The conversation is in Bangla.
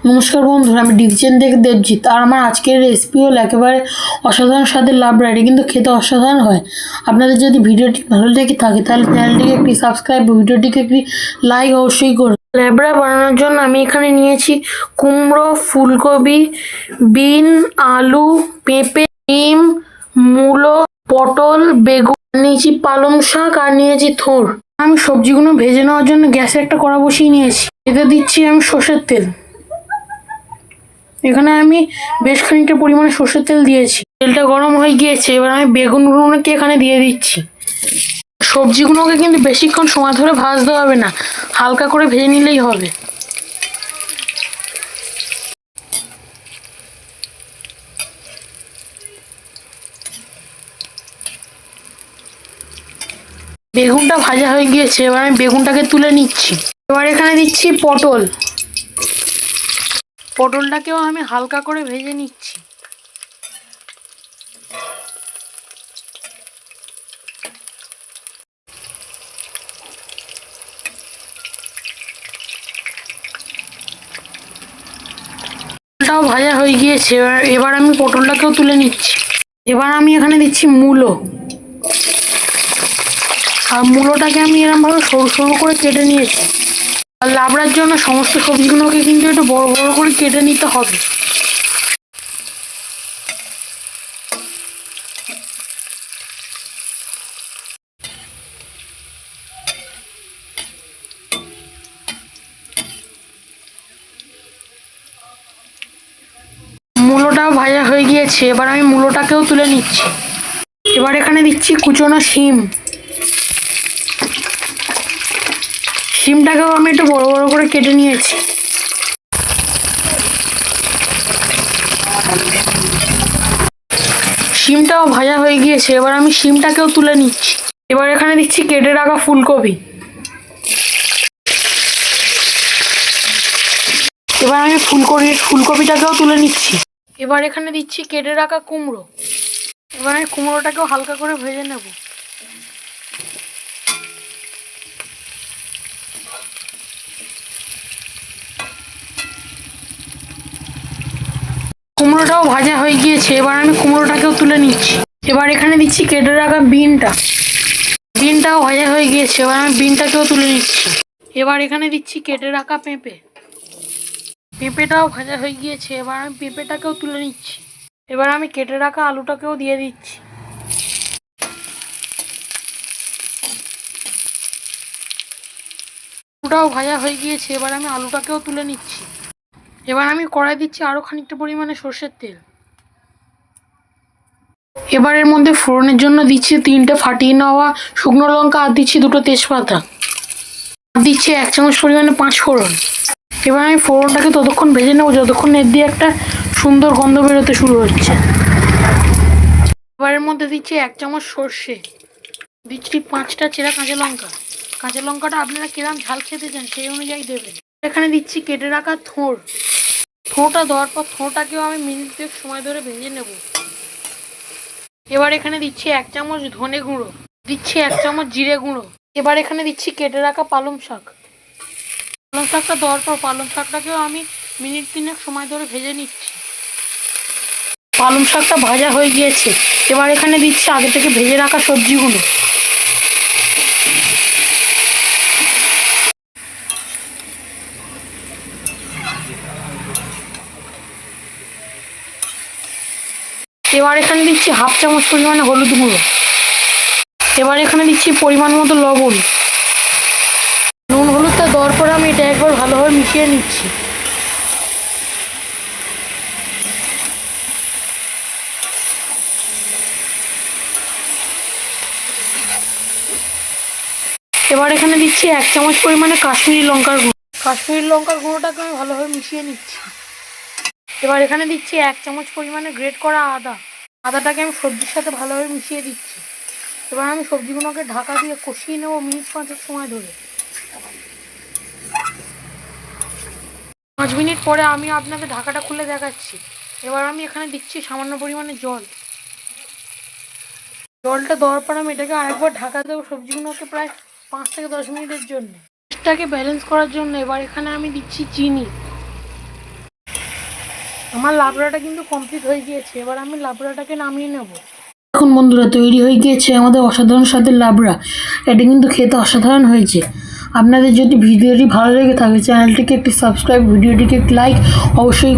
নমস্কার বন্ধুরা, আমি ডিভিশন থেকে দেবজিৎ। আর আমার আজকের রেসিপি হলো একেবারে অসাধারণ স্বাদের লাবড়া, কিন্তু খেতে অসাধারণ হয়। আপনাদের যদি ভিডিওটি ভালো লেগে থাকে তাহলে চ্যানেলটিকে একটি সাবস্ক্রাইব, ভিডিওটিকে একটি লাইক অবশ্যই করুন। লাবড়া বানানোর জন্য আমি এখানে নিয়েছি কুমড়ো, ফুলকপি, বিন, আলু, পেঁপে, ডিম, মূলো, পটল, বেগুন, নিয়েছি পালং শাক আর নিয়েছি থোড়। আমি সবজিগুলো ভেজে নেওয়ার জন্য গ্যাসে একটা কড়া বসিয়ে নিয়েছি। এতে দিচ্ছি আমি সর্ষের তেল। এখানে আমি বেশ খানিকটা পরিমাণে সর্ষের তেল দিয়েছি। তেলটা গরম হয়ে গিয়েছে, এবার আমি বেগুনগুলোকে এখানে দিয়ে দিচ্ছি। সবজিগুলোকে কিন্তু বেশিক্ষণ সময় ধরে ভাজতে হবে না, হালকা করে ভেজে নিলেই হবে। বেগুনটা ভাজা হয়ে গিয়েছে, এবার আমি বেগুনটাকে তুলে নিচ্ছি। এবার এখানে দিচ্ছি পটলটাকেও আমি হালকা করে ভেজে নিচ্ছি। পটলটাও ভাজা হয়ে গিয়েছে, এবার আমি পটলটাকেও তুলে নিচ্ছি। এবার আমি এখানে দিচ্ছি মূলো, আর মূলোটাকে আমি এরকমভাবে সরু সরু করে কেটে নিয়েছি। আর লাবড়ার জন্য সমস্ত সবজিগুলোকে কিন্তু একটু বড় বড় করে কেটে নিতে হবে। মূলোটাও ভাজা হয়ে গিয়েছে, এবার আমি মূলোটাকেও তুলে নিচ্ছি। এবার এখানে দিচ্ছি কুচনো শিমটাকেও আমি একটু বড় বড় করে কেটে নিয়েছি। শিমটাও ভাজা হয়ে গিয়েছে, এবার আমি শিমটাকেও তুলে নিচ্ছি। এবার এখানে দিচ্ছি কেটে রাখা ফুলকপি। এবার আমি ফুলকপিটাকেও তুলে নিচ্ছি। এবার এখানে দিচ্ছি কেটে রাখা কুমড়ো। এবার আমি কুমড়োটাকেও হালকা করে ভেজে নেব। কুমড়োটাও ভাজা হয়ে গিয়েছে, এবার আমি কুমড়োটাকেও তুলে নিচ্ছি। এবার এখানে দিচ্ছি কেটে রাখা বিনটাও ভাজা হয়ে গিয়েছে, এবার আমি বিনটাকেও তুলে নিচ্ছি। এবার এখানে দিচ্ছি কেটে রাখা পেঁপেটাও ভাজা হয়ে গিয়েছে, এবার আমি পেঁপেটাকেও তুলে নিচ্ছি। এবার আমি কেটে রাখা আলুটাকেও দিয়ে দিচ্ছি। আলুটাও ভাজা হয়ে গিয়েছে, এবার আমি আলুটাকেও তুলে নিচ্ছি। এবার আমি কড়াই দিচ্ছি আরও খানিকটা পরিমাণে সর্ষের তেল। এবার এর মধ্যে ফোড়নের জন্য দিচ্ছি 3টে ফাটিয়ে নেওয়া শুকনো লঙ্কা, আর দিচ্ছি 2টো তেজপাতা, আর দিচ্ছি 1 চামচ পরিমাণে 5 ফোড়ন। এবার আমি ফোড়নটাকে ততক্ষণ ভেজে নেবো যতক্ষণ এর দিয়ে একটা সুন্দর গন্ধ বেরোতে শুরু হচ্ছে। এবার এর মধ্যে দিচ্ছি 1 চামচ সর্ষে, দিচ্ছি 5টা চেরা কাঁচা লঙ্কাটা আপনারা কিরম ঝাল খেতে চান সেই অনুযায়ী দেবেন। এখানে দিচ্ছি কেটে রাখা থোড়টা দেওয়ার পর থোড়টাকেও আমি মিনিট 2 সময় ধরে ভেজে নেব। এবার এখানে দিচ্ছি 1 চামচ ধনে গুঁড়ো, দিচ্ছি 1 চামচ জিরে গুঁড়ো। এবার এখানে দিচ্ছি কেটে রাখা পালং শাকটা দেওয়ার পর পালং শাকটাকেও আমি মিনিট 3 সময় ধরে ভেজে নিচ্ছি। পালং শাকটা ভাজা হয়ে গিয়েছে, এবার এখানে দিচ্ছি আগে থেকে ভেজে রাখা সবজিগুলো। এবার এখানে দিচ্ছি 1/2 চামচ পরিমাণে হলুদ গুঁড়ো। এবার এখানে দিচ্ছি পরিমাণ মতো লবণ। নুন হলুদটা দেওয়ার পরে আমি এটা একবার ভালোভাবে মিশিয়ে নিচ্ছি। এবার এখানে দিচ্ছি 1 চামচ পরিমাণে কাশ্মীরি লঙ্কার গুঁড়োটাকে আমি ভালোভাবে মিশিয়ে নিচ্ছি। এবার এখানে দিচ্ছি 1 চামচ পরিমাণে গ্রেট করা আদাটাকে আমি সবজির সাথে ভালোভাবে মিশিয়ে দিচ্ছি। এবার আমি সবজিগুলোকে ঢাকা দিয়ে কষিয়ে নেবো মিনিট 5 সময় ধরে। 5 মিনিট পরে আমি আপনাকে ঢাকাটা খুলে দেখাচ্ছি। এবার আমি এখানে দিচ্ছি সামান্য পরিমাণে জলটা দেওয়ার পর আমি এটাকে আরেকবার ঢাকা দেবো সবজিগুলোকে প্রায় 5 থেকে 10 মিনিটের জন্য। এটাকে ব্যালেন্স করার জন্য এবার এখানে আমি দিচ্ছি চিনি। আমার লাবড়াটা কিন্তু কমপ্লিট হয়ে গিয়েছে, এবার আমি লাবড়াটাকে নামিয়ে নেব। এখন বন্ধুরা তৈরি হয়ে গিয়েছে আমাদের অসাধারণ স্বাদের লাবড়া। এটা কিন্তু খেতে অসাধারণ হয়েছে। আপনাদের যদি ভিডিওটি ভালো লেগে থাকে চ্যানেলটিকে একটি সাবস্ক্রাইব, ভিডিওটিকে একটি লাইক অবশ্যই